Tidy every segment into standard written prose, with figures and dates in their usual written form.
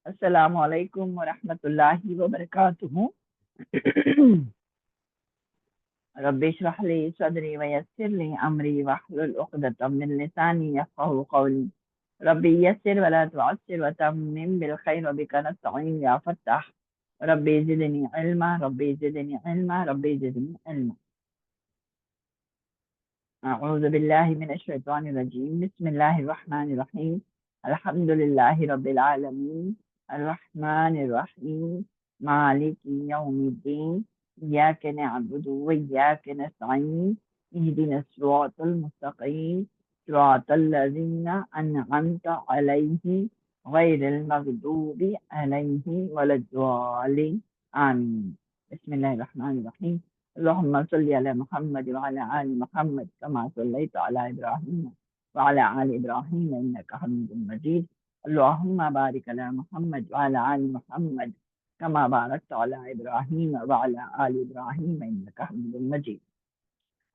अस्सलामु अलैकुम वरहमतुल्लाहि वबरकातुहू। रब्बि इश्रह ली सदरी वयस्सिर ली अमरी वहलुल उक़दतम मिन लिसानी यफ़क़हू क़ौली। रब्बि यस्सिर वला तुअस्सिर वतम्मिम बिल खैर वबिका नस्तईन या फत्ताह। Rabbi ज़िदनी इल्मा rabbi ज़िदनी इल्मा rabbi ज़िदनी इल्मा। अऊज़ु बिल्लाहि मिनश शैतानिर रजीम। बिस्मिल्लाहिर रहमानिर रहीम। अल्हम्दुलिल्लाहि रब्बिल आलमीन अर्रहमानिर रहीम मालिकि यौमिद्दीन इय्याका नअबुदु व इय्याका नस्तईन इहदिनस सिरातल मुस्तकीम सिरातल लज़ीना अनअमता अलैहिम गैरिल मग़दूबि अलैहिम वलद्दालिन आमीन। बिस्मिल्लाहिर रहमानिर रहीम। अल्लाहुम्मा सल्लि अला मुहम्मद व अला आलि मुहम्मद कमा सल्लैता अला इब्राहीम व अला आलि इब्राहीम इन्नका हमीदुम मजीद। अल्लाहुम्मा बारिक अला मुहम्मद व अला आलि मुहम्मद कमा बारकता अला इब्राहीम व अला आलि इब्राहीम इन्नका हमीदुम मजीद।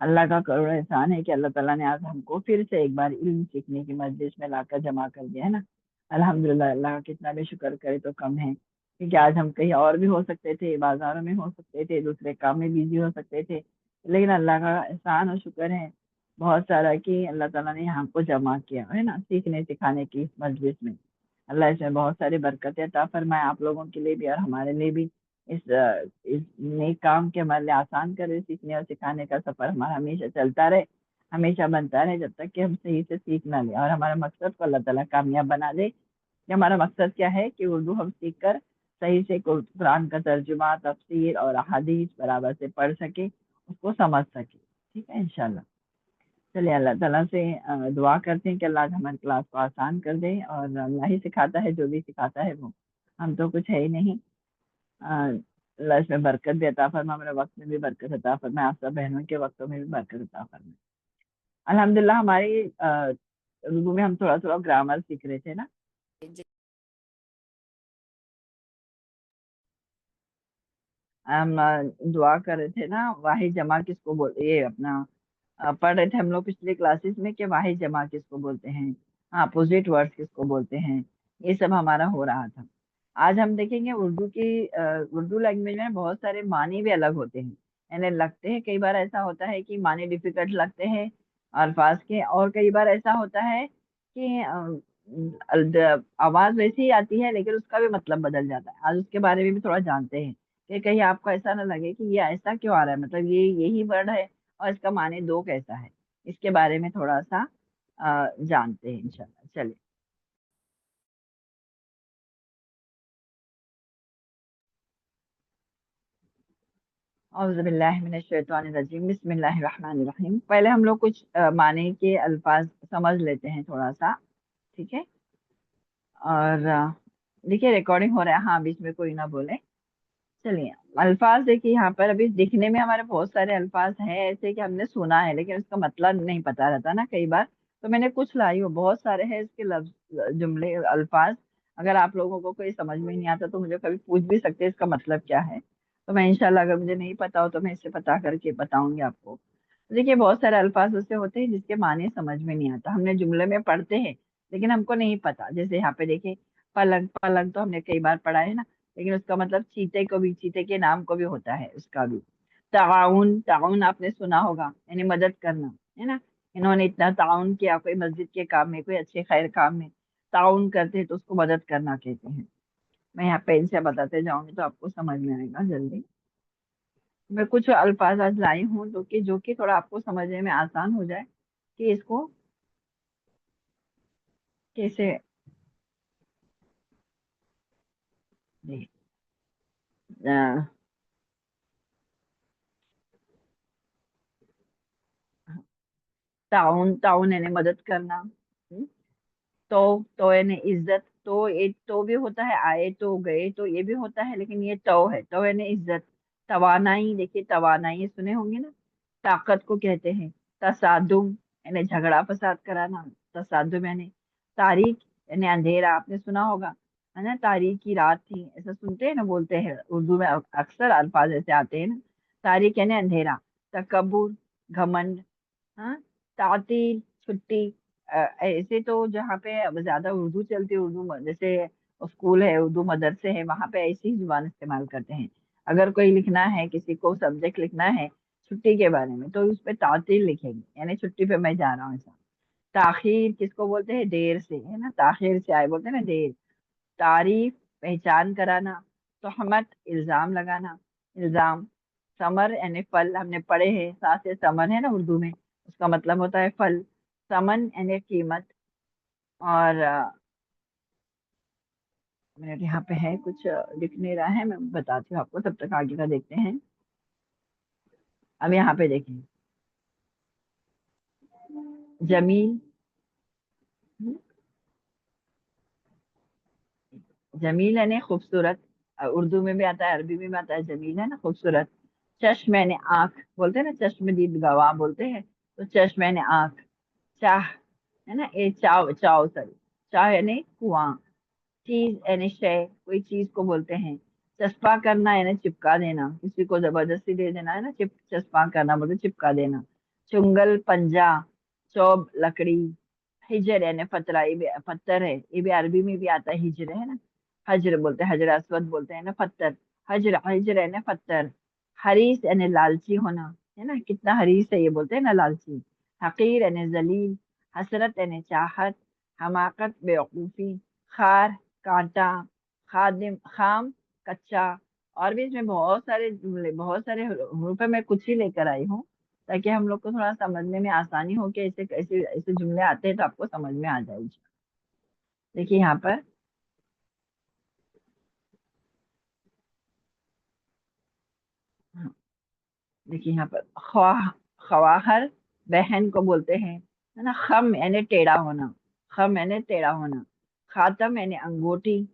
अल्लाह का करोड़ एहसान है कि अल्लाह ताला ने आज हमको फिर से एक बार इल्म सीखने की मजलिस में लाकर जमा कर दिया है ना। अल्हम्दुलिल्लाह, अल्लाह का कितना भी शुक्र करे तो कम है, क्योंकि आज हम कहीं और भी हो सकते थे, बाजारों में हो सकते थे, दूसरे काम में बिजी हो सकते थे, लेकिन अल्लाह का एहसान और शुक्र है बहुत सारा कि अल्लाह ताला ने हमको जमा किया है ना, सीखने सिखाने की इस मजलिस में। अल्लाह इसमें बहुत सारी बरकतें अता फरमाए आप लोगों के लिए भी और हमारे लिए भी। इस नेक काम के हमारे लिए आसान करे, सीखने और सिखाने का सफर हमारा हमेशा चलता रहे, हमेशा बनता रहे, जब तक कि हम सही से सीख ना ले और हमारा मकसद को अल्लाह ताला कामयाब बना दे। कि हमारा मकसद क्या है कि उर्दू हम सीख कर सही से कुरान का तर्जुमा, तफसीर और अहादीस बराबर से पढ़ सके, उसको समझ सके। ठीक है इंशाल्लाह। चलिए अल्लाह ताला से दुआ करते हैं कि अल्लाह हमारी क्लास को आसान कर दे, और अल्लाह ही सिखाता है, जो भी सिखाता है वो, हम तो कुछ है ही नहीं। अल्लाह इसमें बरकत भी अता फरमाए, मेरे वक्त में भी बरकत अता फरमाए, आप सब बहनों के वक्तों में भी बरकत अता फरमाए। अल्हम्दुलिल्लाह, हमारी उर्दू में हम थोड़ा थोड़ा ग्रामर सीख रहे थे ना। हम दुआ कर रहे थे ना, वाहिद जमा किसको बोलते, ये अपना पढ़ रहे थे हम लोग पिछले क्लासेस में कि वाहिद जमा किसको बोलते हैं, अपोजिट वर्ड्स किसको बोलते हैं, ये सब हमारा हो रहा था। आज हम देखेंगे उर्दू की उर्दू लैंग्वेज में बहुत सारे मानी भी अलग होते हैं, यानी लगते हैं, कई बार ऐसा होता है कि मानी डिफिकल्ट लगते हैं अल्फाज के, और कई बार ऐसा होता है कि आवाज वैसी ही आती है लेकिन उसका भी मतलब बदल जाता है। आज उसके बारे में भी थोड़ा जानते हैं कि कहीं आपको ऐसा ना लगे कि ये ऐसा क्यों आ रहा है, मतलब ये यही वर्ड है और इसका माने दो कैसा है। इसके बारे में थोड़ा सा जानते हैं इंशाल्लाह। चलिए। औज़ु बिल्लाहि मिनश शैतानिर रजीम। बिस्मिल्लाहिर रहमानिर रहीम। पहले हम लोग कुछ माने के अल्फाज समझ लेते हैं थोड़ा सा। ठीक है। और देखिए रिकॉर्डिंग हो रहा है, हाँ बीच में कोई ना बोले। चलिए। अल्फाज देखिए, यहाँ पर अभी दिखने में हमारे बहुत सारे अल्फाज हैं ऐसे कि हमने सुना है लेकिन उसका मतलब नहीं पता रहता ना कई बार। तो मैंने कुछ लाई हूँ, बहुत सारे हैं इसके लफ्ज, जुमले, अल्फाज। अगर आप लोगों को कोई समझ में नहीं आता तो मुझे कभी पूछ भी सकते हैं इसका मतलब क्या है। तो मैं इंशाल्लाह, अगर मुझे नहीं पता हो तो मैं इससे पता करके बताऊंगी आपको। देखिए बहुत सारे अल्फाज ऐसे होते हैं जिसके माने समझ में नहीं आता, हमने जुमले में पढ़ते हैं लेकिन हमको नहीं पता। जैसे यहाँ पे देखिए, पलंग, पलंग तो हमने कई बार पढ़ा है ना, लेकिन उसका मतलब चीते को भी, चीते के नाम को भी होता है उसका भी। ताउन, ताउन आपने सुना होगा, यानी मदद करना, है ना। इन्होंने इतना ताउन किया कोई मस्जिद के काम में, कोई अच्छे खैर काम में ताउन करते हैं तो उसको मदद करना कहते हैं। मैं यहाँ पेन से बताते जाऊंगी तो आपको समझ में आएगा जल्दी। मैं कुछ अल्फाज आज लाई हूँ जो कि थोड़ा आपको समझने में आसान हो जाए कि इसको कैसे। जी। अ, ताउन, ताउन यानी मदद करना। तो यानी इज्जत, तो एक तो भी होता है, आए तो गए तो ये भी होता है, लेकिन ये तो है, तो यानी इज्जत। तवानाई, देखिए तवानाई सुने होंगे ना, ताकत को कहते हैं। तसादुम यानी झगड़ा फसाद कराना, तसादुम यानी। तारीख यानी अंधेरा, आपने सुना होगा, है ना, तारीख की रात थी, ऐसा सुनते हैं ना, बोलते हैं उर्दू में अक्सर अल्फाज ऐसे आते हैं ना। तारीख यानी अंधेरा। तकब्बुर, घमंड। हाँ। तातील, छुट्टी। ऐसे तो जहाँ पे अब ज्यादा उर्दू चलती है, उर्दू जैसे स्कूल है, उर्दू मदरसे है, वहां पे ऐसी ही जुबान इस्तेमाल करते हैं। अगर कोई लिखना है, किसी को सब्जेक्ट लिखना है छुट्टी के बारे में, तो उस पे तातील लिखेंगे, यानी छुट्टी पे मैं जा रहा हूँ ऐसा। ताखीर किसको बोलते हैं? देर से, है ना, ताखीर से आए बोलते हैं ना, देर। तारीफ पहचान कराना। तोहमत इल्जाम लगाना, इल्जाम। समर यानी फल, हमने पढ़े हैं, साथ से समर है ना उर्दू में, उसका मतलब होता है फल। समन यानी कीमत। और मिनट, यहाँ पे है कुछ लिख नहीं रहा है, मैं बताती हूँ आपको, तब तक आगे का देखते हैं। अब यहाँ पे देखें, जमील। जमील यानी खूबसूरत। उर्दू में भी आता है, अरबी में भी आता है, जमील है ना खूबसूरत। चश्म यानी आंख, बोलते हैं ना, चश्मदीद गवाह बोलते हैं, तो चश्म यानी आंख। चाह, है ना, ए चाव, चाव सॉरी, चाह यानी कुआं। चीज यानी शय, कोई चीज को बोलते हैं। चस्पा करना यानी चिपका देना, किसी को जबरदस्ती दे देना, है ना, चस्पा करना बोलते चिपका देना। चुंगल पंजा। चौब लकड़ी। हिजर यानी पतरा, ये भी पत्थर है, ये भी अरबी में भी आता है, हिजर है ना। हजर बोलते हैं, हजर अस्वद बोलते हैं ना, पत्थर। हजर, हिजर यानी पत्थर। हरीस यानी लालची होना, है ना, कितना हरीस है ये बोलते हैं ना, लालची। हकीर यानी जलील। हसरत यानी चाहत। हमाकत बेवकूफी। खार, कांटा। खादिम, खाम, कच्चा। और भी इसमें बहुत सारे जुमले, बहुत सारे हरूफ है, मैं कुछ ही लेकर आई हूँ ताकि हम लोग को थोड़ा समझने में आसानी हो, कि ऐसे ऐसे ऐसे जुमले आते हैं तो आपको समझ में आ जाएगी। देखिए यहाँ पर, हाँ, देखिए यहाँ पर खवाहर बहन को बोलते हैं, है ना। खम यानी टेढ़ा होना, खम यानी टेढ़ा होना। खातम यानी अंगूठी।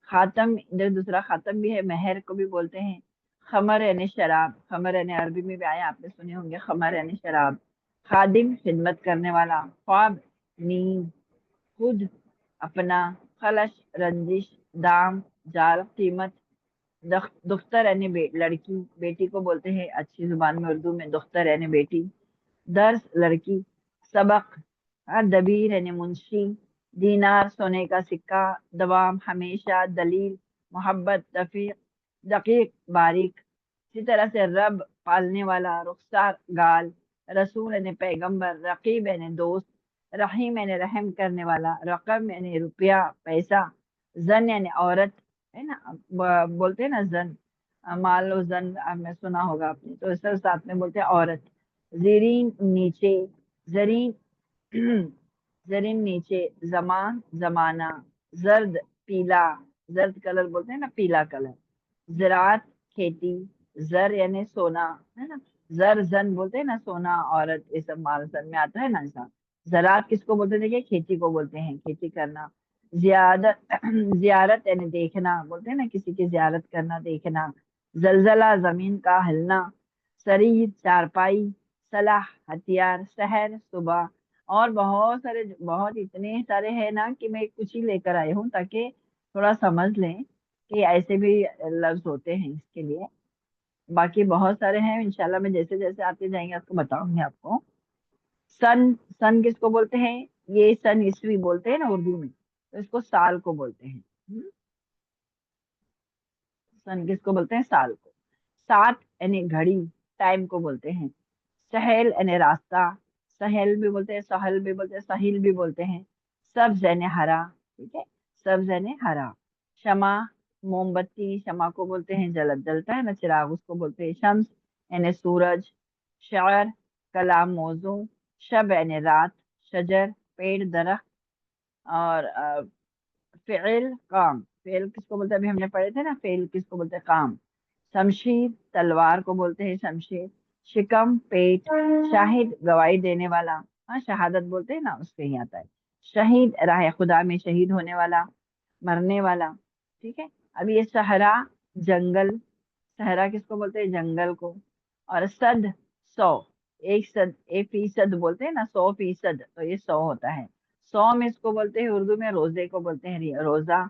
खातम, जो दूसरा खातम भी है, मेहर को भी बोलते हैं। खमर यानी शराब, खमर यानी अरबी में भी आया, आपने सुने होंगे, खमर यानी शराब। खादिम खिदमत करने वाला। ख्वाब नींद। खुद अपना। खलश रंजिश। दाम जाल कीमत। दुख्तर यानी लड़की, बेटी को बोलते हैं अच्छी जुबान में उर्दू में, दुख्तर यानी बेटी। दर्स लड़की। सबक। दबीर यानी मुंशी। दीनार सोने का सिक्का। दवाम हमेशा। दलील मोहब्बत। दफीक दकीक बारीक। इसी तरह से रब पालने वाला, रुखसार गाल। रसूल यानी पैगंबर। रकीब यानी दोस्त। रहीम यानी रहम करने वाला। रकम यानी रुपया, पैसा। जन यानी औरत, है ना, बोलते हैं ना जन। मान लो जन, आपने सुना होगा आपने, तो इस तरह साथ में बोलते हैं औरत। जरीन नीचे। जरीन जरीन नीचे। जमान जमाना। जर्द पीला, जर्द कलर बोलते हैं ना, पीला कलर। ज़रात खेती। जर यानी सोना, है ना। जर जन बोलते हैं ना, सोना औरत, ये सब माल सर में आता है ना ऐसा। ज़रात किसको बोलते हैं? देखिए, खेती को बोलते हैं, खेती करना। जियादत जियारत यानी देखना, बोलते हैं ना, किसी की जियारत करना, देखना। जलजला जमीन का हिलना। शरीर चारपाई। सलाह हथियार। शहर सुबह। और बहुत सारे, बहुत इतने सारे हैं ना, कि मैं कुछ ही लेकर आई हूँ ताकि थोड़ा समझ लें कि ऐसे भी लफ्ज होते हैं इसके लिए। बाकी बहुत सारे हैं, इंशाल्लाह मैं जैसे जैसे आते जाएंगे आपको बताऊंगी आपको। सन, सन किसको बोलते हैं? ये सन ईस्वी बोलते हैं ना उर्दू में, तो इसको साल को बोलते हैं। सन किसको बोलते हैं? साल को। सात यानी घड़ी, टाइम को बोलते हैं। सहेल यानी रास्ता। सहेल भी बोलते हैं, सहल भी बोलते हैं, साहिल भी बोलते हैं। सब्ज यानी हरा, ठीक है, सब्ज यानी हरा। शमा, मोमबत्ती, शमा को बोलते हैं, जलत जलता है ना चिराग, उसको बोलते हैं। शम्स यानी सूरज। शायर, कलाम मौजू। शब यानी रात। शजर, पेड़ दरख्त। और फेल काम, फेल किसको बोलते हैं? अभी हमने पढ़े थे ना, फेल किसको बोलते हैं? काम। शमशीर, तलवार को बोलते हैं शमशीर। शिकम, पेट। शाहिद, गवाही देने वाला, हाँ, शहादत बोलते हैं ना, उससे ही आता है। शहीद, राह खुदा में शहीद होने वाला, मरने वाला, ठीक है। अब ये सहरा, जंगल। सहरा किसको बोलते हैं? जंगल को। और सद, 100। एक सद, 1% बोलते हैं ना, 100%, तो ये 100 होता है। 100 में इसको बोलते हैं उर्दू में रोजे को बोलते हैं, रोजा।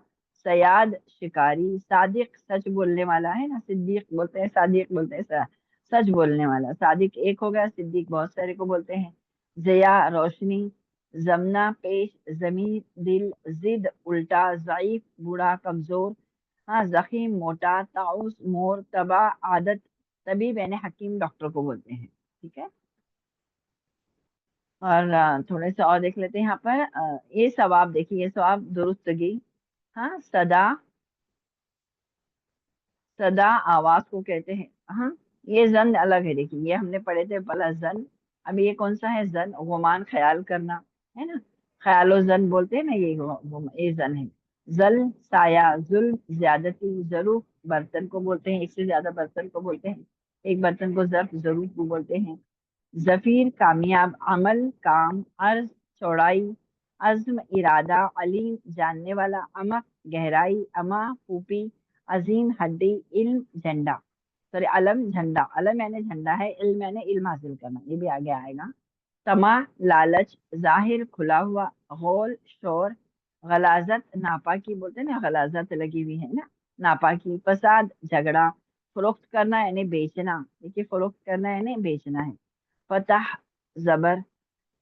सयाद, शिकारी। सादिक, सच बोलने वाला, है ना, सिद्दीक बोलते हैं, सादिक बोलते हैं, सच बोलने वाला। सादिक एक हो गया, सिद्दीक बहुत सारे को बोलते हैं। जया, रोशनी। जमना पेश, जमीन, दिल, जिद, उल्टा, ज़ईफ, बूढ़ा, कमजोर, हाँ, जखीम, मोटा, ताउस, मोर, तबा, आदत, तबीब यानी हकीम, डॉक्टर को बोलते हैं। ठीक है। और थोड़े से और देख लेते हैं यहाँ पर। ये सवाब देखिए, ये सवाब दुरुस्तगी। हाँ, सदा, सदा आवाज को कहते हैं। हाँ, ये जन अलग है, देखिए ये हमने पढ़े थे पहला जन। अब ये कौन सा है? जन, गुमान, ख्याल करना, है ना। ख्यालो जन बोलते हैं ना, ये जन है। जल, साया, जुल्म, ज्यादती, जरूफ, बर्तन को बोलते हैं, एक से ज्यादा बर्तन को बोलते हैं। एक बर्तन को जर्फ, जरूफ को बोलते हैं। जफीर, कामयाब, अमल, काम, अर्ज, चौड़ाई, अज़्म, इरादा, अलीम, जानने वाला, अमक, गहराई, अमा, फूफी, अजीम, हड्डी, इल्म, झंडा। सॉरी, अलम, झंडा। अलम यानी झंडा है, इल्म यानी इल्म हासिल करना, ये भी आगे आएगा। तमा, लालच, जाहिर, खुला हुआ, गौल, शोर, गलाजत, नापाकी बोलते हैं ना, गलाजत लगी हुई है ना, नापाकी, फसाद, झगड़ा, फरोख्त करना यानी बेचना। देखिए, फरोख्त करना यानी बेचना है। फतह, जबर।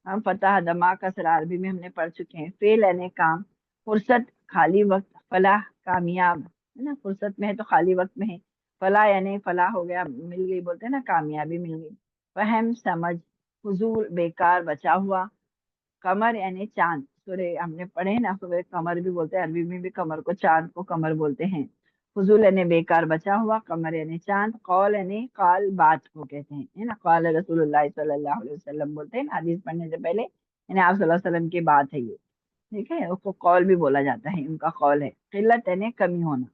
हम फतह दमा का सर अरबी में हमने पढ़ चुके हैं। फेल यानी काम। फुर्सत, खाली वक्त। फलाह, कामयाब, है ना, फुर्सत में है तो खाली वक्त में है। फलाह यानी फलाह हो गया, मिल गई, बोलते हैं ना, कामयाबी मिल गई। फहम, समझ। फजूल, बेकार, बचा हुआ। कमर यानी चांद, सूर्य हमने पढ़े हैं ना, सूर्य कमर भी बोलते हैं, अरबी में भी कमर को, चांद को कमर बोलते हैं। फजूल यानी बेकार, बचा हुआ। कमर यानी चांद। कौल यानी काल, बात को कहते हैं, है ना। कौल रसूलुल्लाह सल्लल्लाहु अलैहि वसल्लम बोलते हैं ना, हदीस पढ़ने से पहले, यानी आप सल्लल्लाहु अलैहि वसल्लम की बात है ये। ठीक है, उसको कौल भी बोला जाता है, उनका कौल है। किल्लत यानी कमी होना।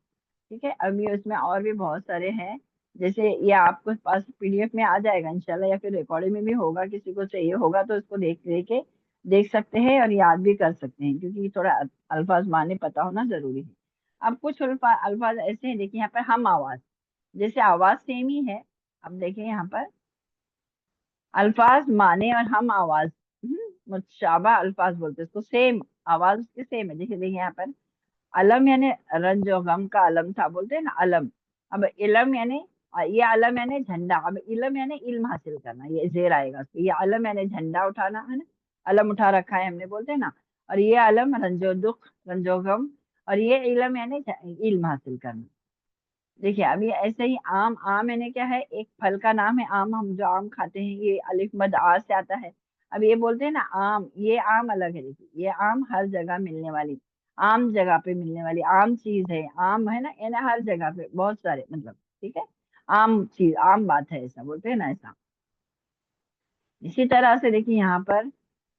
ठीक है। अब ये उसमें और भी बहुत सारे हैं, जैसे ये आपको पास पीडीएफ में आ जाएगा इंशाल्लाह, या फिर रिकॉर्डिंग में भी होगा, किसी को चाहिए होगा तो इसको देख लेके देख सकते हैं और याद भी कर सकते हैं, क्योंकि थोड़ा अल्फाज माने पता होना जरूरी है। अब कुछ अल्फाज ऐसे हैं, देखिए यहाँ पर हम आवाज, जैसे आवाज सेम ही है। अब देखिए यहाँ पर अल्फाज माने और हम आवाज, मुतशाबा अल्फाज बोलते हैं इसको, सेम आवाज उसकी सेम है। देखिए यहाँ पर अलम यानी रंज और गम का अलम था, बोलते हैं ना अलम। अब इलम यानी, ये अलम यानी झंडा। अब इलम यानी इल्म हासिल करना, ये जेर आएगा उसको। ये अलम यानी झंडा उठाना, है ना, अलम उठा रखा है हमने, बोलते हैं ना। और ये अलम रंजो दुख, रंजो गम। और ये इलम यानी इल्म हासिल करना। देखिए अभी ऐसे ही आम, आम यानी क्या है? एक फल का नाम है आम, हम जो आम खाते हैं, ये अलिफ मद आ से आता है। अब ये बोलते हैं ना आम, ये आम अलग है, देखिए ये आम हर जगह मिलने वाली, आम जगह पे मिलने वाली आम चीज है, आम है ना, यानी हर जगह पे बहुत सारे, मतलब, ठीक है, आम चीज, आम बात है, ऐसा बोलते हैं ना, ऐसा। इसी तरह से देखिए यहाँ पर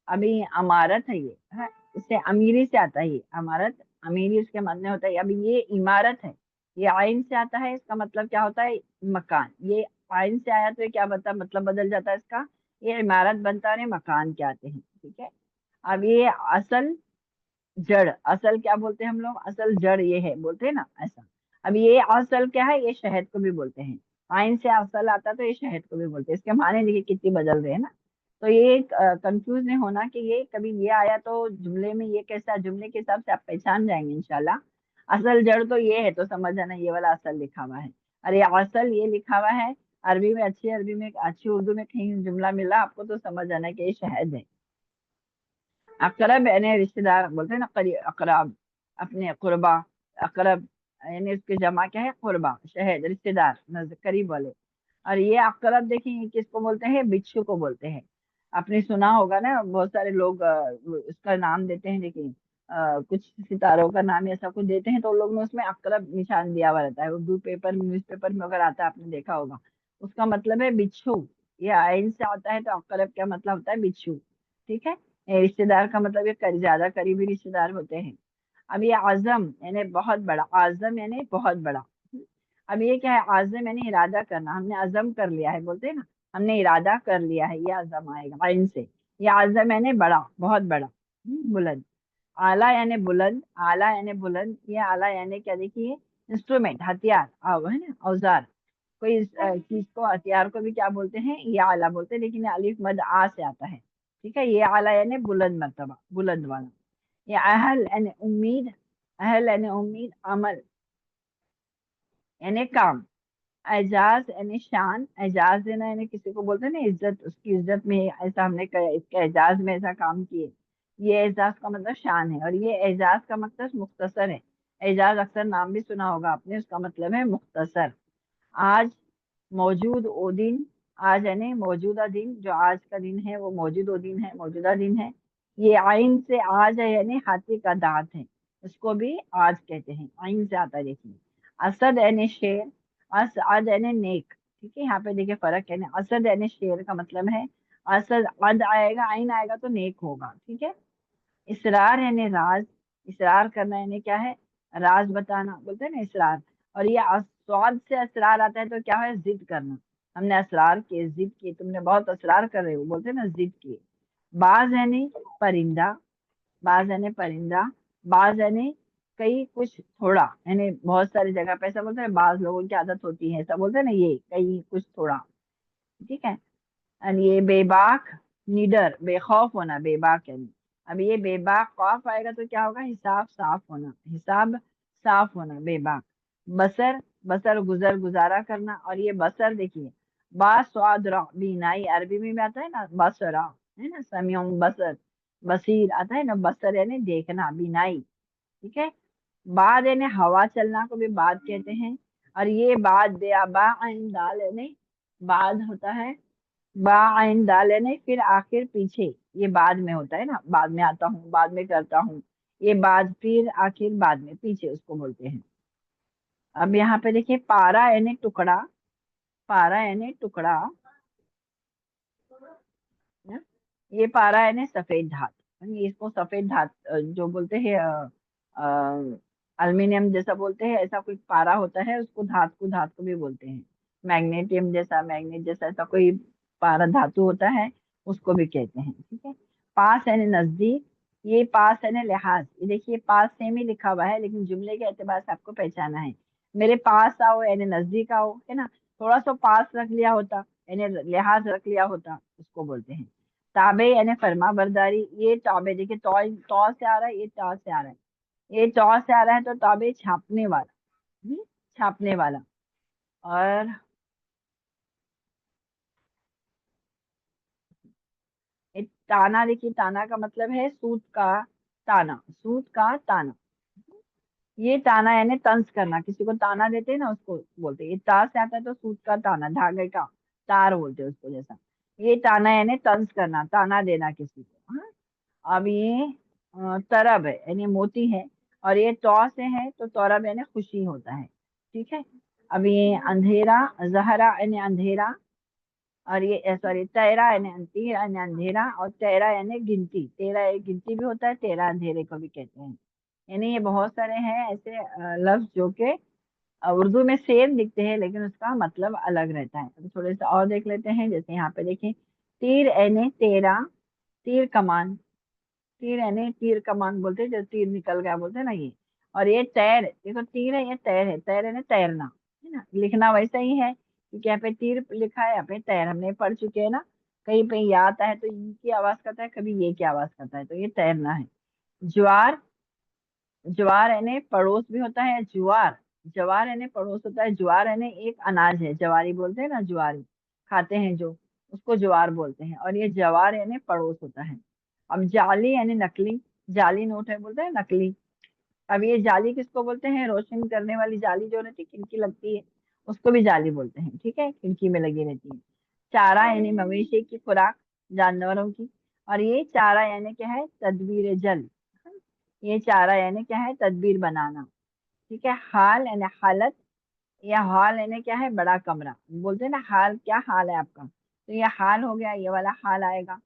अभी अमारत है ये, है, इससे अमीरी से आता है ये अमारत, अमीरी उसके मन में होता है। अभी ये इमारत है, ये आइन से आता है, इसका मतलब क्या होता है? मकान। ये आइन से आया तो ये क्या बता, मतलब बदल जाता है इसका, ये इमारत बनता है, मकान के आते हैं। ठीक है। अब ये असल, जड़, असल क्या बोलते हैं हम लोग? असल जड़ ये है, बोलते हैं ना, ऐसा। अब ये असल क्या है? ये शहद को भी बोलते हैं। आइन से असल आता तो ये शहद को भी बोलते हैं। इसके माने देखिए कितनी बदल रहे हैं ना। तो ये कंफ्यूज नहीं होना कि ये कभी ये आया तो जुमले में ये कैसा, जुमले के हिसाब से आप पहचान जाएंगे इंशाल्लाह। असल जड़ तो ये है, तो समझ जाना ये वाला असल लिखा हुआ है। अरे असल ये लिखा हुआ है, अरबी में, अच्छी अरबी में, अच्छी उर्दू में कहीं जुमला मिला आपको तो समझ जाना कि ये शहद है। अकरब यानी रिश्तेदार, बोलते हैं ना, करीब, अकरब, अपने कुर्बा। अकरब यानी उसके जमा क्या है? कुर्बा, शहद, रिश्तेदार, नजर, करीब वाले। और ये अकरब देखिए किसको बोलते हैं? बिच्छू को बोलते हैं। आपने सुना होगा ना, बहुत सारे लोग उसका नाम देते हैं, देखिए कुछ सितारों का नाम ऐसा कुछ देते हैं, तो उन लोग ने उसमें अकरब निशान दिया हुआ रहता है, उर्दू पेपर, न्यूज़पेपर में अगर आता है, आपने देखा होगा। उसका मतलब है बिच्छू। ये आइन से आता है, तो अकरब का मतलब होता है बिच्छू। ठीक है। रिश्तेदार का मतलब ये ज्यादा करीबी रिश्तेदार होते हैं। अब ये आजम यानी बहुत बड़ा, आजम यानी बहुत बड़ा। अब ये क्या है? आजम यानी इरादा करना, हमने अजम कर लिया है, बोलते हैं ना, हमने इरादा कर लिया है, ये आजम आएगा आइन से। ये आजम यानी बड़ा, बहुत बड़ा, बुलंद। आला यानी बुलंद, आला यानी बुलंद। ये आला यानी क्या? देखिए, इंस्ट्रूमेंट, हथियार, है ना, औजार। कोई चीज को, हथियार को भी क्या बोलते हैं? ये आला बोलते हैं, लेकिन ये अलिफ मद आ से आता है। ठीक है। ये आला यानी बुलंद मर्तबा, बुलंद वाला। ये अहल यानी उम्मीद, अहल यानी उम्मीद, अमल यानी काम, एजाज यानी शान, एजाज देना यानी किसी को बोलते हैं ना इज्जत, उसकी इज्जत में ऐसा हमने इसके एजाज में ऐसा काम किए, ये एजाज का मतलब शान है, और ये एजाज का मतलब मुख्तसर है। एजाज अक्सर नाम भी सुना होगा आपने, उसका मतलब है मुख्तसर। आज मौजूद ओ दिन, आज यानी मौजूदा दिन, जो आज का दिन है वो मौजूद ओ दिन है, मौजूदा दिन है। ये आइन से आज है यानी हाथी का दांत है, उसको भी आज कहते हैं, आइन से आता है देखिए। असद यानी शेर, असद यानी नेक। ठीक है, यहाँ पे देखिए फर्क है ना, असद यानी शेर का मतलब है असद, अद आएगा आइन आएगा तो नेक होगा। ठीक है। इसरार यानी राज, इसरार करना यानी क्या है, राज बताना बोलते हैं ना, इसरार। और ये स्वाद से असरार आता है तो क्या है, जिद करना। हमने असरार किए, जिद की, तुमने बहुत असरार कर रहे हो, बोलते हैं ना जिद किए। बाज यानी परिंदा, बाज यानी परिंदा। बाज यानी कई कुछ थोड़ा, यानी बहुत सारी जगह पे ऐसा बोलते हैं, बाज लोगों की आदत होती है ऐसा बोलते हैं ना, ये कई कुछ थोड़ा। ठीक है। और ये बेबाक, निडर, बेखौफ होना, बेबाक यानी। अब ये बेबाक खौफ आएगा तो क्या होगा, हिसाब साफ होना, हिसाब साफ होना, बेबाक। बसर, बसर गुजर गुजारा करना, और ये बसर देखिए, बासवादरा बीनाई, अरबी में भी आता है ना बसरा, है ना, समियों बसर, बसीर आता है ना, बसर यानी देखना, बीनाई। ठीक है। बाद यानी हवा चलना को भी बाद कहते हैं। और ये बाद बेआबा आइन दाल यानी बाद होता है, बा आइन दाल यानी फिर आखिर पीछे, ये बाद में होता है ना, बाद में आता हूँ, बाद में करता हूँ, ये बाद फिर आखिर बाद में पीछे उसको बोलते हैं। अब यहाँ पे देखिए पारा यानी टुकड़ा, पारा यानी टुकड़ा ना? ये पारा यानी सफेद धात, यानी इसको सफेद धात जो बोलते हैं अल्मीनियम जैसा बोलते हैं, ऐसा कोई पारा होता है, उसको धात को, धात को भी बोलते हैं। मैग्नेटियम जैसा, मैग्नेट जैसा ऐसा कोई पारा धातु होता है, उसको भी कहते हैं। ठीक है। पास यानी नजदीक, ये पास यानी लिहाज, ये देखिए पास सेम ही लिखा हुआ है लेकिन जुमले के एतबार से आपको पहचाना है। मेरे पास आओ यानी नजदीक आओ, है ना, थोड़ा सा पास रख लिया होता यानी लिहाज रख लिया होता, उसको बोलते हैं। ताबे यानी फर्मा बरदारी, ये ताबे देखिए, तौ से आ रहा है, ये ता से आ रहा है, ये तौ से आ रहा है तो ताबे छापने वाला। छापने वाला। और ये ताना देखिए, ताना का मतलब है सूत का ताना, सूत का ताना। ये ताना यानी तंज करना, किसी को ताना देते हैं ना उसको बोलते हैं, ये ता से आता है तो सूत का ताना, धागे का तार बोलते हैं उसको जैसा। ये ताना यानी तंज करना, ताना देना किसी को। हाँ? अब ये तरब है यानी मोती है, और ये तौ से है तो तौरब यानी खुशी होता है। ठीक है। अब ये अंधेरा, जहरा यानी अंधेरा, और ये सॉरी तेरा यानी अंधेरा, यानी अंधेरा, और तेरा यानी गिनती, तेरा एक गिनती भी होता है, तेरा अंधेरे को भी कहते हैं। यानी ये बहुत सारे हैं ऐसे लफ्ज जो कि उर्दू में सेम दिखते हैं लेकिन उसका मतलब अलग रहता है। अभी थोड़े से और देख लेते हैं, जैसे यहाँ पे देखें, तीर यानी तेरा, तीर कमान, तीर यानी तीर कमान बोलते हैं, जो तीर निकल गया बोलते हैं ना ये। और ये तैर, देखो तीर है, ये तैर है, तैर है ना तैरना, है ना, लिखना वैसा ही है क्योंकि यहाँ पे तीर लिखा है, यहाँ पे तैर हमने पढ़ चुके हैं ना। कहीं पे ये आता है तो ई की आवाज करता है, कभी ये की आवाज करता है, तो ये तैरना है। ज्वार, ज्वार यानी पड़ोस भी होता है, ज्वार, ज्वार यानी पड़ोस होता है, ज्वार यानी एक अनाज है, ज्वारी बोलते हैं ना, ज्वारी खाते हैं जो, उसको ज्वार बोलते हैं, और ये ज्वार यानी पड़ोस होता है। अब जाली यानी नकली, जाली नोट है बोलते हैं नकली। अब ये जाली किसको बोलते हैं, रोशन करने वाली जाली जो रहती है, खिड़की लगती है, उसको भी जाली बोलते हैं। ठीक है, खिड़की में लगी रहती है। चारा यानी मवेशी की खुराक, जानवरों की। और ये चारा यानी क्या है, तदबीर जल, ये चारा यानी क्या है, तदबीर बनाना। ठीक है। हाल यानी हालत, या हाल यानी क्या है, बड़ा कमरा बोलते हैं ना, हाल क्या हाल है आपका, तो ये हाल हो गया, ये वाला हाल आएगा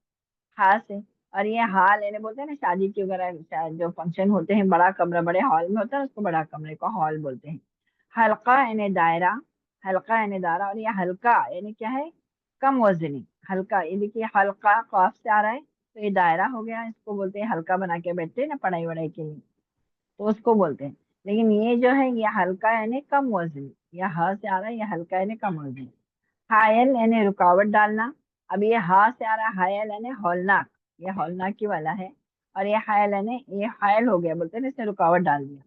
हाल से। और ये हाल यानी बोलते हैं ना शादी की वगैरह जो फंक्शन होते हैं, बड़ा कमरा बड़े हॉल में होता है, उसको बड़ा कमरे को हॉल बोलते हैं। हल्का यानी दायरा, हल्का यानी दायरा, और ये हल्का यानी क्या है, कम वजनी, हल्का, ये देखिए हल्का कॉफ से आ रहा है तो ये दायरा हो गया, इसको बोलते हैं हल्का बना के बैठते हैं ना पढ़ाई वढ़ाई के लिए, तो उसको बोलते हैं। लेकिन ये जो है ये हल्का यानी कम वजनी, या ह से आ रहा है, ये हल्का यानी कम वजनी। हायल यानी रुकावट डालना। अब ये हा से आ रहा है, हायल यानी हौलनाक, ये हौलनाक की वाला है। और ये हायल यानी ये हायल हो गया बोलते हैं ना, इसने रुकावट डाल दिया।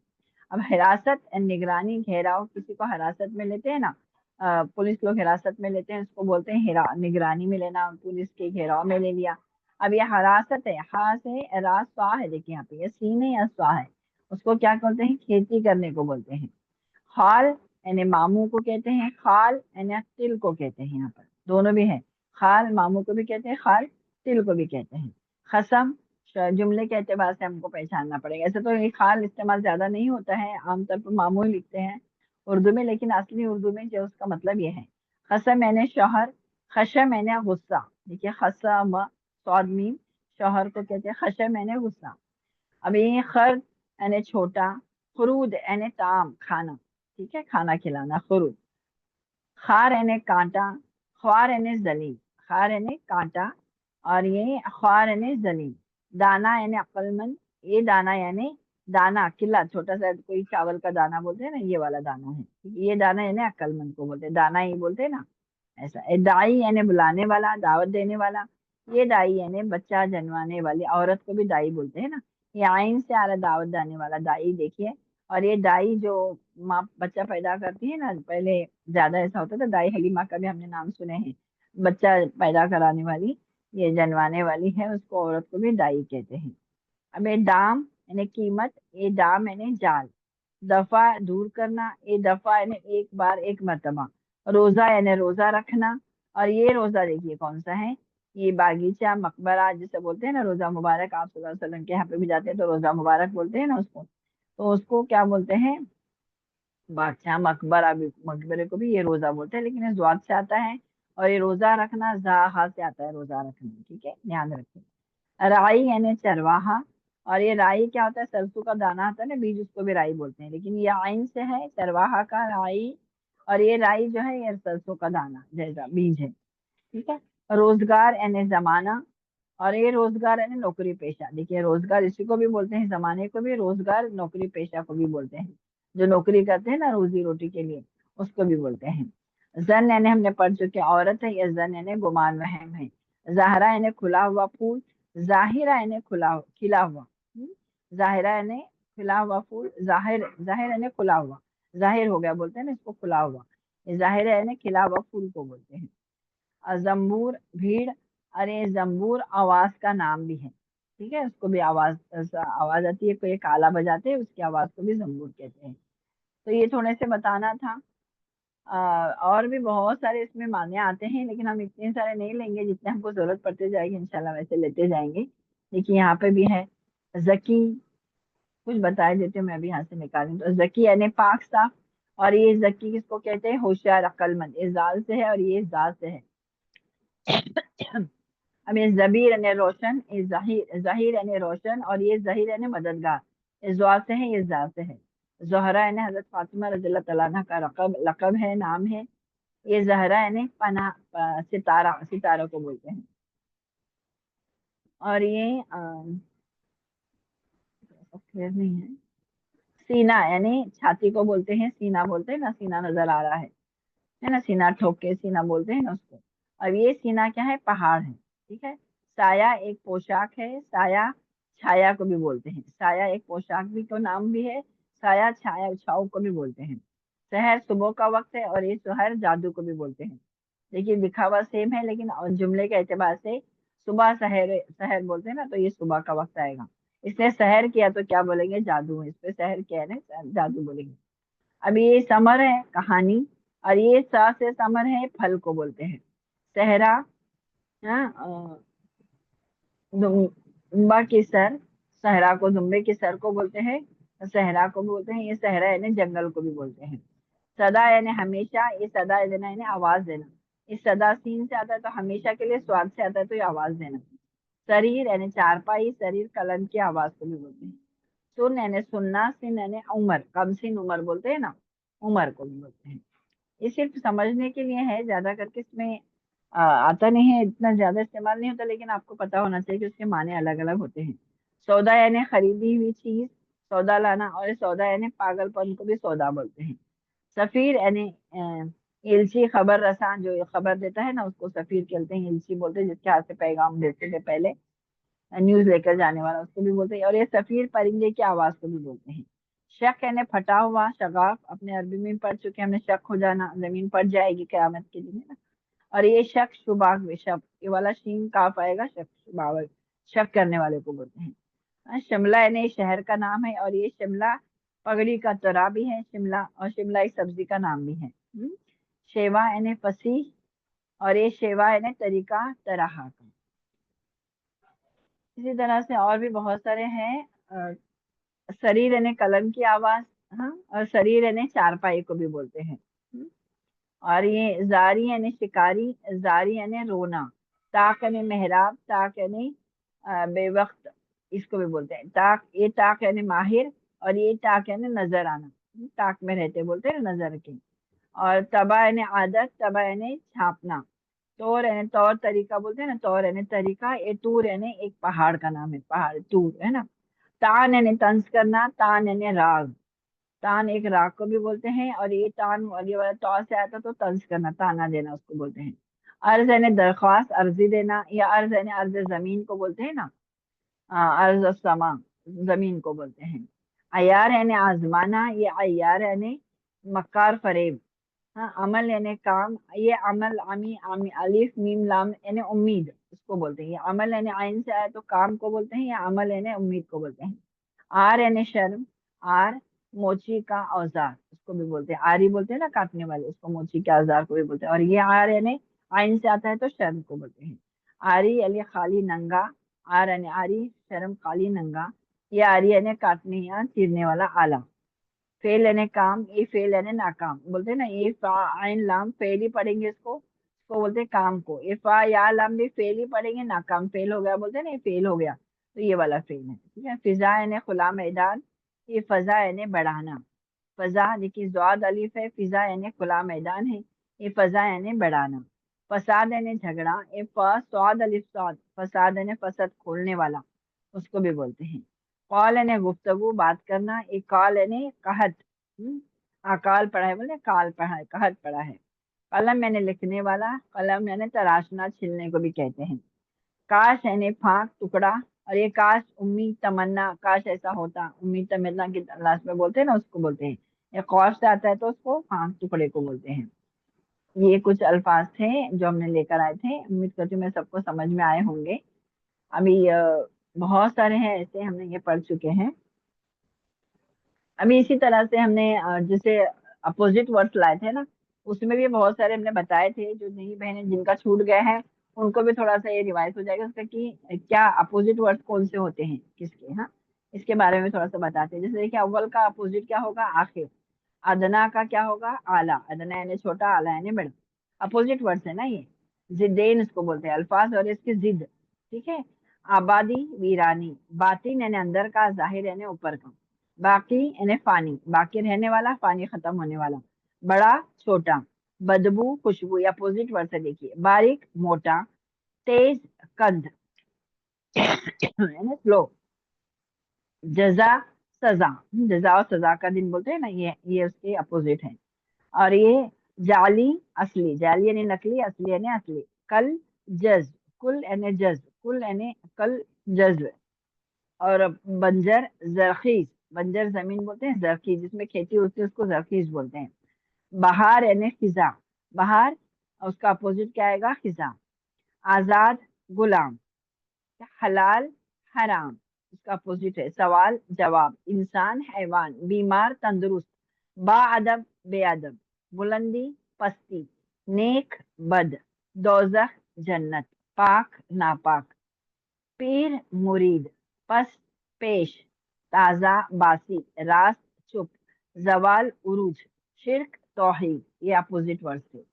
अब हिरासत and निगरानी, घेराव, किसी को हिरासत में लेते हैं ना, पुलिस लोग हिरासत में लेते हैं, उसको बोलते हैं निगरानी में लेना, पुलिस के घेराव में ले लिया। अब ये हरासत है, हा से रा स्वा है, देखिए यहाँ पे ये सीन है या स्वा है, उसको क्या बोलते हैं, खेती करने को बोलते हैं। खाल यानी मामू को कहते हैं, खाल यानी तिल को कहते हैं, यहाँ पर दोनों भी है, खाल मामू को भी कहते हैं, खाल तिल को भी कहते हैं। खसम जुमले के एतबार से हमको पहचानना पड़ेगा, ऐसे तो ये खाल इस्तेमाल ज्यादा नहीं होता है, आमतौर पर मामू ही लिखते हैं उर्दू में, लेकिन असली उर्दू में जो उसका मतलब ये है। खसम यानी शौहर, खशम यानी गुस्सा, देखिए खसम सौद मीम, शौहर को कहते हैं खशम यानी गुस्सा। अब ये खर्द यानी छोटा, खुरूद यानी ताम खाना, ठीक है खाना खिलाना, खुरूद। खार यानी कांटा, ख्वार यानी जलील, खार यानी कांटा और ये ख्वार यानी जलील। दाना यानी अक्लमंद, ये दाना यानी दाना किला, छोटा सा कोई चावल का दाना बोलते हैं ना, ये वाला दाना है, ठीक है? ये दाना यानी अक्लमंद को बोलते हैं, दाना ही बोलते हैं ना, ऐसा। ए दाई यानी बुलाने वाला, दावत देने वाला। ये दाई यानी बच्चा जनवाने वाली औरत को भी दाई बोलते हैं ना, ये आइन से आ रहा दावत देने वाला दाई, देखिए। और ये दाई जो माँ बच्चा पैदा करती है ना, पहले ज्यादा ऐसा होता था, दाई हलीमा का भी हमने नाम सुने हैं, बच्चा पैदा कराने वाली, ये जनवाने वाली है, उसको औरत को भी दाई कहते हैं। अब ये दाम यानी कीमत, ये दाम यानी जाल। दफा दूर करना, ये दफा यानी एक बार एक मर्तबा। रोजा यानी रोजा रखना, और ये रोजा देखिए कौन सा है, ये बागीचा मकबरा जिसे बोलते हैं ना, रोजा मुबारक, आप सल्लल्लाहु अलैहि वसल्लम के यहाँ पे भी जाते हैं तो रोजा मुबारक बोलते हैं ना उसको, तो उसको क्या बोलते हैं, बादशाह मकबरा भी, मकबरे को भी ये रोजा बोलते हैं, लेकिन ये ज्वाद से आता है। और ये रोजा रखना जाहा से आता है, रोजा रखना, ठीक है ध्यान रखें। राई यानी चरवाहा, और ये राई क्या होता है, सरसों का दाना होता है ना बीज, उसको भी राई बोलते हैं, लेकिन ये आइन से है चरवाहा का राई। और ये राई जो है ये सरसों का दाना जैसा बीज है, ठीक है। रोजगार यानी जमाना, और ये रोजगार यानी नौकरी पेशा, देखिए रोजगार इसी को भी बोलते हैं, जमाने को भी, रोजगार नौकरी पेशा को भी बोलते हैं, जो नौकरी करते हैं ना रोजी रोटी के लिए, उसको भी बोलते हैं। जन यानी हमने पढ़ चुके औरत है, ये जन यानी गुमान वहम है। जहरा यानी खुला हुआ फूल, जाहिरा यानी खुला खिला हुआ, जाहिरा यानी खिला हुआ फूल, जाहिर जाहिर यानी खुला हुआ, जाहिर हो गया बोलते हैं ना इसको, खुला हुआ। ये जाहिर यानी खिला हुआ फूल को बोलते हैं। जम्बूर भीड़, अरे जम्बूर आवाज का नाम भी है, ठीक है, उसको भी आवाज, ऐसा आवाज आती है, कोई काला बजाते हैं उसकी आवाज को भी जम्बूर कहते हैं। तो ये थोड़े से बताना था। और भी बहुत सारे इसमें माने आते हैं, लेकिन हम इतने सारे नहीं लेंगे, जितने हमको जरूरत पड़ते जाएगी इंशाल्लाह वैसे लेते जाएंगे। देखिए यहाँ पे भी है जकी, कुछ बताए देते हैं, मैं अभी यहाँ से निकालूं तो जकी यानी पाक साफ। और ये जकी किसको कहते हैं, होशियार अक्लमंद, ये जाल से है और ये जाल से है। अब ये जबीर यानी रोशन, ये जहीर, जहीर यानी रोशन, और ये जहीर यानी मददगार, ये जुआ से है, ये जा से है। जोहरा यानी हजरत फातिमा रज़ी अल्लाह तआला अन्हा का लकब है, नाम है। ये जहरा यानी पना, सितारा, सितारा को बोलते हैं। और ये क्लियर नहीं है, सीना यानी छाती को बोलते हैं, सीना बोलते हैं ना, सीना नजर आ रहा है ना, सीना ठोक के सीना बोलते हैं ना उसको। अब ये सीना क्या है, पहाड़ है, ठीक है। साया एक पोशाक है, साया छाया को भी बोलते हैं, साया एक पोशाक भी को नाम भी है, साया छाया छाव को भी बोलते हैं। शहर सुबह का वक्त है, और ये शहर जादू को भी बोलते हैं। देखिए दिखावा सेम है, लेकिन और जुमले के एतबार से सुबह शहर शहर बोलते हैं ना, तो ये सुबह का वक्त आएगा, इसलिए शहर किया तो क्या बोलेंगे, जादू है, इस पे शहर कह रहे हैं जादू बोलेंगे। अब ये समर है कहानी, और ये सा से समर है, फल को बोलते हैं। सहरा, हाँ, दुम्बा की सर, सहरा को दुम्बे की सर को बोलते हैं, सहरा को भी बोलते हैं, ये सहरा यानी जंगल को भी बोलते हैं। सदा यानी हमेशा, ये सदा देना यानी आवाज देना, इस सदा सीन से आता है तो हमेशा के लिए, स्वाद से आता है तो ये आवाज देना। शरीर यानी चारपाई, शरीर कलम की आवाज को भी बोलते हैं। सुन यानी सुनना, सिन यानी उम्र, कम सिन उम्र बोलते हैं ना, उम्र को भी बोलते हैं। ये सिर्फ समझने के लिए है, ज्यादा करके इसमें आता नहीं है, इतना ज्यादा इस्तेमाल नहीं होता, लेकिन आपको पता होना चाहिए कि उसके माने अलग अलग होते हैं। सौदा यानी खरीदी हुई चीज, सौदा लाना, और सौदा यानी पागलपन को भी सौदा बोलते हैं। सफीर यानी इल्ची, खबर रसा, जो ये खबर देता है ना उसको सफीर कहते हैं, इल्ची बोलते हैं, जिसके हाथ से पैगाम भेजते थे पहले, न्यूज लेकर जाने वाला, उसको भी बोलते हैं। और ये सफीर परिंदे की आवाज को भी बोलते हैं। शक यानी फटा हुआ, शगाफ अपने अरबी में पढ़ चुके हैं हमने, शक हो जाना, जमीन फट जाएगी कयामत के दिन, है ना। और ये शक शुबा शक, ये वाला शीन काफ आएगा, शक शुबा, शक करने वाले को बोलते हैं। शिमला यानी शहर का नाम है, और ये शिमला पगड़ी का तोरा भी है शिमला, और शिमला एक सब्जी का नाम भी है। शेवा यानी फसीह, और ये शेवा यानी तरीका, तरह का। इसी तरह से और भी बहुत सारे हैं। शरीर यानी कलम की आवाज। हाँ, और शरीर यानी चारपाई को भी बोलते हैं। और ये जारी यानी शिकारी, जारी यानी रोना। ताक यानी मेहराब, ताक यानी बेवक्त, इसको भी बोलते हैं ताक। ये ताक यानी माहिर, और ये ताक यानी नजर आना, ताक में रहते बोलते हैं ना, नजर के। और तबा यानी आदत, तबा यानी छापना। तौर यानी तौर तरीका बोलते हैं ना, तौर यानी तरीका। ये तूर यानी एक पहाड़ का नाम है, पहाड़ तूर है ना। तान यानी तंज करना, तान यानी राग। तान एक राग को भी बोलते हैं, और ये तान, और ये वाला तौ से आता तो तंज करना, ताना देना उसको बोलते हैं। अर्ज यानी दरख्वास्त, अर्जी देना, या अर्ज यानी अर्ज जमीन को बोलते हैं ना। अर्ज समा, जमीन को बोलते हैं। अयार यानी आजमाना, ये अयार यानी मक्कार फरेब। हाँ, अमल यानी काम, ये अमल, आमी आमी अलिफ मीम लाम यानी उम्मीद, उसको बोलते हैं। ये अमल यानी आइन से आया तो काम को बोलते हैं, या अमल यानी उम्मीद को बोलते हैं। आर यानी शर्म, आर मोची का औजार, उसको भी बोलते हैं। आरी बोलते हैं ना काटने वाले, उसको मोची के औजार को भी बोलते हैं। और ये आर यानी आइन से आता है तो शर्म को बोलते हैं। आरी यानी खाली नंगा, आर यानी आरी, शर्म खाली नंगा। ये आरी यानी काटने या चीरने वाला आला। फेल यानी काम, ये फेल यानी नाकाम, बोलते हैं ना। ये फा आइन लाम फेल ही पढ़ेंगे इसको बोलते हैं काम को। ये फा या लाम भी फेल ही पढ़ेंगे, नाकाम, फेल हो गया बोलते हैं ना, ये फेल हो गया, तो ये वाला फेल है। ठीक है। फिजा यानी खुला मैदान, ये फजा यानी बढ़ाना। फजा देखिए ज़ाद अलिफ है, फिजा यानी खुला मैदान है, ये फजा यानी बढ़ाना। फसाद यानी झगड़ा, ये फाद अलिफ साद, फसाद यानी फसद, खोलने वाला, उसको भी बोलते हैं। कॉल यानी गुफ्तगू, बात करना। एक कॉल यानी कहत। अकाल पढ़ा है बोले, काल पढ़ा है, कहत पढ़ा है। कलम यानी लिखने वाला, कलम यानी तराशना, छिलने को भी कहते हैं। काश यानी फाक, टुकड़ा। और ये काश उम्मीद तमन्ना, काश ऐसा होता, उम्मीद तमन्ना की तलाश में बोलते हैं ना, उसको बोलते हैं। ये कौफ से आता है तो उसको फाक, टुकड़े को बोलते हैं। ये कुछ अल्फाज थे जो हमने लेकर आए थे, उम्मीद करती हूँ मैं सबको समझ में आए होंगे। अभी बहुत सारे हैं ऐसे, हमने ये पढ़ चुके हैं। अभी इसी तरह से हमने जैसे अपोजिट वर्ड्स लाए थे ना, उसमें भी बहुत सारे हमने बताए थे। जो नई बहनें जिनका छूट गए हैं, उनको भी थोड़ा सा ये रिवाइज हो जाएगा उसका, कि क्या अपोजिट वर्ड्स कौन से होते हैं किसके। हाँ, इसके बारे में थोड़ा सा बताते हैं। जैसे देखिए, अव्वल का अपोजिट क्या होगा, आखिर। अदना का क्या होगा, आला। अदना यानी छोटा, आला यानी बड़ा। अपोजिट वर्ड्स है ना ये। जिद्देन इसको बोलते हैं, अल्फाज और इसकी जिद। ठीक है। आबादी, वीरानी। बातिन यानी अंदर का, जाहिर यानी ऊपर का। बाकी यानी फानी, बाकी रहने वाला, फानी खत्म होने वाला। बड़ा, छोटा। बदबू, खुशबू, या अपोजिट वर्ड है देखिए। बारीक, मोटा। तेज, कद यानी स्लो। जजा, सजा। जजा और सजा का दिन बोलते हैं ना, ये उसके अपोजिट है। और ये जाली, असली। जाली यानी नकली, असली यानी असली। कल, जज। कुल यानी जज, कुल यानी कल, जज। और बंजर, जरखीज। बंजर जमीन बोलते हैं, जरखीज जिसमें खेती होती है उसको जरखीज बोलते हैं। बहार यानी खिजा। बहार, और उसका अपोजिट क्या आएगा, खिजा। आजाद, गुलाम। हलाल, हराम, उसका अपोजिट है सवाल, जवाब। इंसान, हैवान। बीमार, तंदुरुस्त। बाअदब, बेअदब। बुलंदी, पस्ती। नेक, बद। दोजख, जन्नत। पाक, नापाक। पीर, मुरीद। पस, पेश। ताजा, बासी। रास्त, चुप। जवाल, उरूज। शिरक, तौहीद। ये अपोजिट वर्ड थे।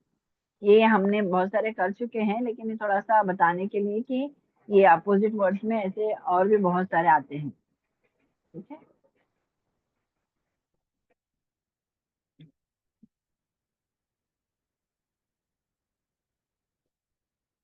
ये हमने बहुत सारे कर चुके हैं, लेकिन ये थोड़ा सा बताने के लिए कि ये अपोजिट वर्ड्स में ऐसे और भी बहुत सारे आते हैं। ठीक है।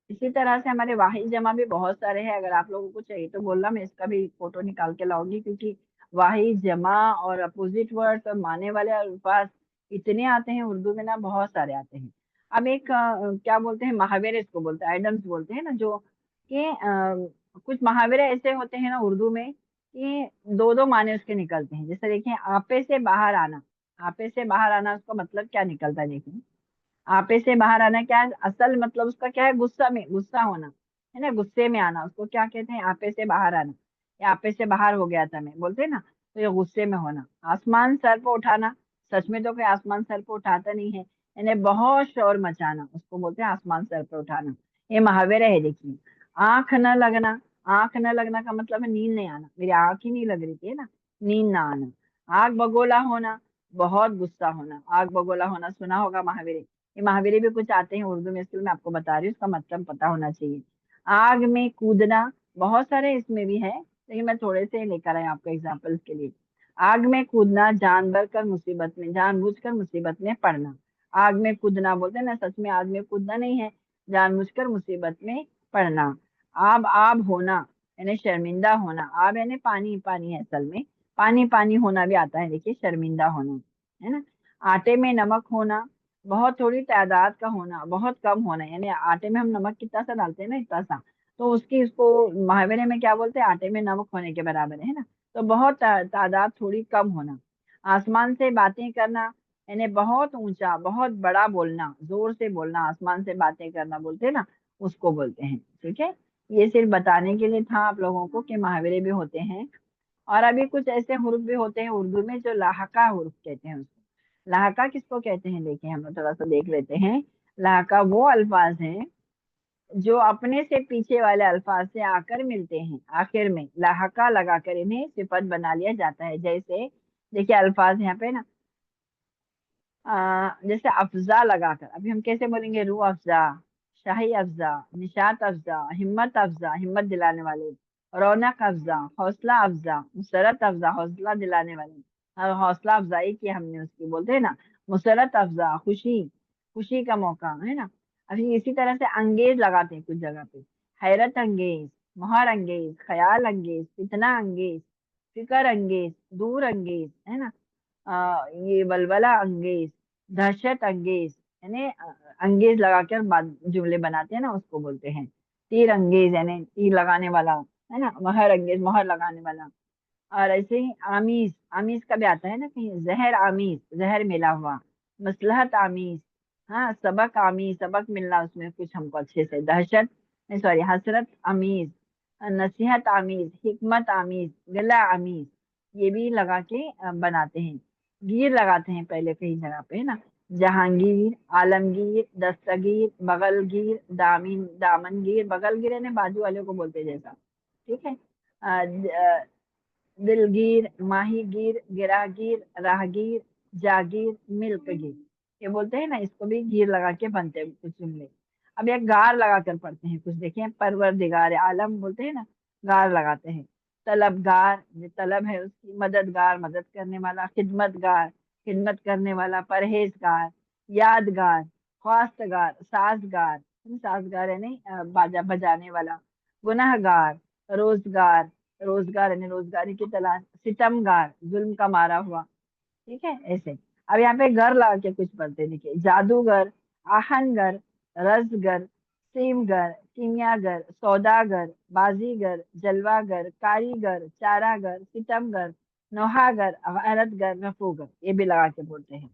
इसी तरह से हमारे वाहिद जमा भी बहुत सारे हैं, अगर आप लोगों को चाहिए तो बोलना, मैं इसका भी फोटो निकाल के लाऊंगी, क्योंकि वाहिद जमा और अपोजिट वर्ड्स और माने वाले अल्फाज इतने आते हैं उर्दू में ना, बहुत सारे आते हैं। अब एक क्या बोलते हैं, मुहावरे इसको बोलते हैं, आइडम्स बोलते हैं ना, जो कि कुछ मुहावरे ऐसे होते हैं ना उर्दू में, कि दो दो माने उसके निकलते हैं। जैसे देखिए, आपे से बाहर आना। आपे से बाहर आना, उसका मतलब क्या निकलता है देखिए। आपे से बाहर आना क्या है, असल मतलब उसका क्या है, गुस्सा में, गुस्सा होना है ना, गुस्से में आना, उसको क्या कहते हैं, आपे से बाहर आना। या आपे से बाहर हो गया था मैं, बोलते हैं ना, तो ये गुस्से में होना। आसमान सर पे उठाना, सच में तो कोई आसमान सर पे उठाता नहीं है, यानी बहुत शोर मचाना, उसको बोलते हैं आसमान सर पे उठाना। ये महावरे है, देखिए। आंख न लगना, आंख न लगना का मतलब है नींद नहीं आना, मेरी आंख ही नहीं लग रही थी, है ना, नींद ना आना। आग बगोला होना, बहुत गुस्सा होना, आग बगोला होना सुना होगा महावीर। ये महावीर भी कुछ आते हैं उर्दू में, इसलिए मैं आपको बता रही हूँ, उसका मतलब पता होना चाहिए। आग में कूदना, बहुत सारे इसमें भी है, लेकिन मैं थोड़े से लेकर आई आपको एग्जाम्पल्स के लिए। आग में कूदना, जानवर कर मुसीबत में, जानबूझकर मुसीबत में पड़ना। आग में कूदना बोलते हैं ना, सच में आग में कूदना नहीं है, जानबूझकर मुसीबत में पड़ना। आब आब होना, यानी शर्मिंदा होना, आब यानी पानी, पानी है असल में, पानी पानी होना भी आता है, देखिए, शर्मिंदा होना, है ना। आटे में नमक होना, बहुत थोड़ी तादाद का होना, बहुत कम होना, यानी आटे में हम नमक कितना सा डालते हैं ना, इतना सा, तो उसकी, उसको महावरे में क्या बोलते हैं, आटे में नमक होने के बराबर है ना। तो बहुत तादाद थोड़ी कम होना। आसमान से बातें करना, यानी बहुत ऊंचा, बहुत बड़ा बोलना, जोर से बोलना, आसमान से बातें करना बोलते हैं ना, उसको बोलते हैं। ठीक है, ये सिर्फ बताने के लिए था आप लोगों को कि महावरे भी होते हैं। और अभी कुछ ऐसे हुर्फ भी होते हैं उर्दू में जो लाहका हुर्फ कहते हैं उसको। लाहका किसको कहते हैं, देखिए हम लोग थोड़ा सा देख लेते हैं। लाहका वो अल्फाज हैं जो अपने से पीछे वाले अल्फाज से आकर मिलते हैं, आखिर में लाहका लगाकर इन्हें सिफत बना लिया जाता है। जैसे देखिए अल्फाज यहाँ पे ना, जैसे अफजा लगाकर, अभी हम कैसे बोलेंगे, रूह अफजा, शाही अफजा, निशात अफजा, हिम्मत अफजा, हिम्मत दिलाने वाले, रौनक अफजा, हौसला अफजा, मुसरत अफजा, हौसला दिलाने वाले, हौसला अफजाई की हमने उसकी, बोलते हैं ना, मुसरत अफजा, खुशी, खुशी का मौका, है ना। अभी इसी तरह से अंगेज लगाते हैं कुछ जगह पे, हैरत अंगेज, मोहर अंगेज, ख्याल अंगेज, फितना अंगेज, फिकर अंगेज, दूर अंगेज, है ना। ये वलवला अंगेज, दहशत अंगेज, यानी अंगेज लगाकर बात जुमले बनाते हैं ना, उसको बोलते हैं। तीर अंगेज यानी तीर लगाने वाला, है ना। मोहर अंगेज, मोहर लगाने वाला। और ऐसे ही आमीज, आमीज का भी आता है ना कहीं, जहर आमीज, जहर मिला हुआ। मसलहत आमीज, हाँ, सबक आमीज, सबक मिलना उसमें कुछ हमको अच्छे से। दहशत, सॉरी, हसरत आमीज, नसीहत आमीज, हिकमत आमीज, गला आमीज, ये भी लगा के बनाते हैं। गिर लगाते हैं पहले कई जगह पे, है ना। जहांगीर, आलमगीर, दस्तगीर, बगलगीर, दामिन, दामनगीर, बगलगीर यानी बाजू वाले को बोलते हैं जैसा। ठीक है। दिलगीर, माहीगीर, गिरागीर, राहगीर, जागीर, मिल्कगीर, ये बोलते हैं ना, इसको भी गीर लगा के बनते हैं कुछ जुमले। अब एक गार लगा कर पढ़ते हैं कुछ, देखिए, परवरदिगार आलम बोलते हैं ना, गार लगाते हैं। तलबगार, जो तलब है उसकी, मददगार, मदद करने वाला, खिदमतगार, खिदमत करने वाला, परहेजगार, यादगार, ख्वास्तगार, साजगार, साजगार है नहीं, बाजा बजाने वाला, गुनहगार, रोजगार, रोजगार यानी रोजगारी की तलाश, सितमगार, जुल्म का मारा हुआ। ठीक है, ऐसे। अब यहाँ पे घर लगा के कुछ पढ़ते हैं, देखिए, जादूगर, आहनगर, रसगर, सीमगर, कीमियागर, सौदागर, बाजीगर, जलवागर, कारीगर, चारागर, सितमगर, नौहागर, गैरतगर, रफूगर, ये भी लगा के बोलते हैं।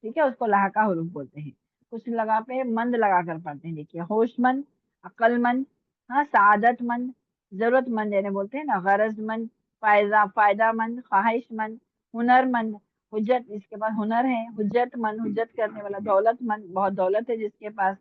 ठीक है, उसको लहाका हुरूफ बोलते हैं। कुछ लगा पे मंद लगा कर पढ़ते हैं, देखिए, होशमंद, अक्लमंद, हाँ, सादतमंद, जरूरतमंद यानी बोलते हैं ना, गरजमंद, फायदामंद, ख्वाहिशमंद, हुनरमंद, हुज्जत, इसके पास हुनर है, हुज्जतमंद, हुज्जत करने वाला, दौलतमंद, बहुत दौलत है जिसके पास,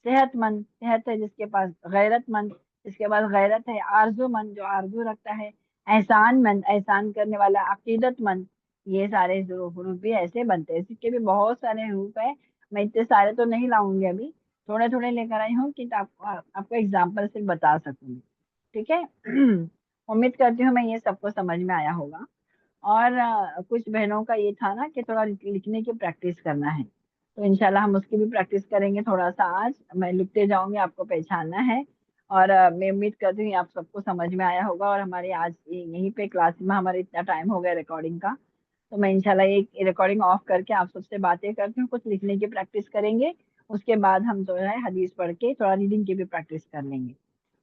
सेहतमंद, सेहत है जिसके पास, गैरतमंद, इसके पास गैरत है, आरजूमंद, जो आरजू रखता है, एहसानमंद, एहसान करने वाला, अकीदतमंद। ये सारे जो हुरूफ भी ऐसे बनते हैं, इसके भी बहुत सारे हुरूफ है। मैं इतने सारे तो नहीं लाऊंगी अभी, थोड़े थोड़े लेकर आई हूँ कि आपको एग्जाम्पल से बता सकूँ। ठीक है। उम्मीद करती हूँ मैं ये सबको समझ में आया होगा। और कुछ बहनों का ये था ना कि थोड़ा लिखने की प्रैक्टिस करना है, तो इंशाल्लाह हम उसकी भी प्रैक्टिस करेंगे थोड़ा सा। आज मैं लिखते जाऊंगी, आपको पहचानना है। और मैं उम्मीद करती हूँ आप सबको समझ में आया होगा। और हमारी आज यहीं पे क्लास में हमारे इतना टाइम हो गया रिकॉर्डिंग का, तो मैं इंशाल्लाह एक रिकॉर्डिंग ऑफ करके आप सबसे बातें करती हूँ, कुछ लिखने की प्रैक्टिस करेंगे। उसके बाद हम जो है हदीस पढ़ के थोड़ा रीडिंग की भी प्रैक्टिस कर लेंगे।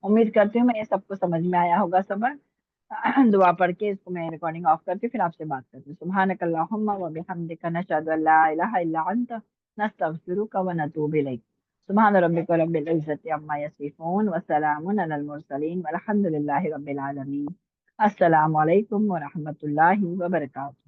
उम्मीद करती हूँ मैं ये सबको समझ में आया होगा सबक। दुआ पढ़ के इसको मैं रिकॉर्डिंग ऑफ करके फिर आपसे बात करती हूँ। सुब्हानक अल्लाहुम्मा व बिहम्दिका नशहदु अल्ला इलाहा इल्ला अंत نستغفرك ونتوب إليك. سبحان ربك رب العزة عما يصفون وسلام على المرسلين والحمد لله رب العالمين. السلام عليكم ورحمة الله وبركاته.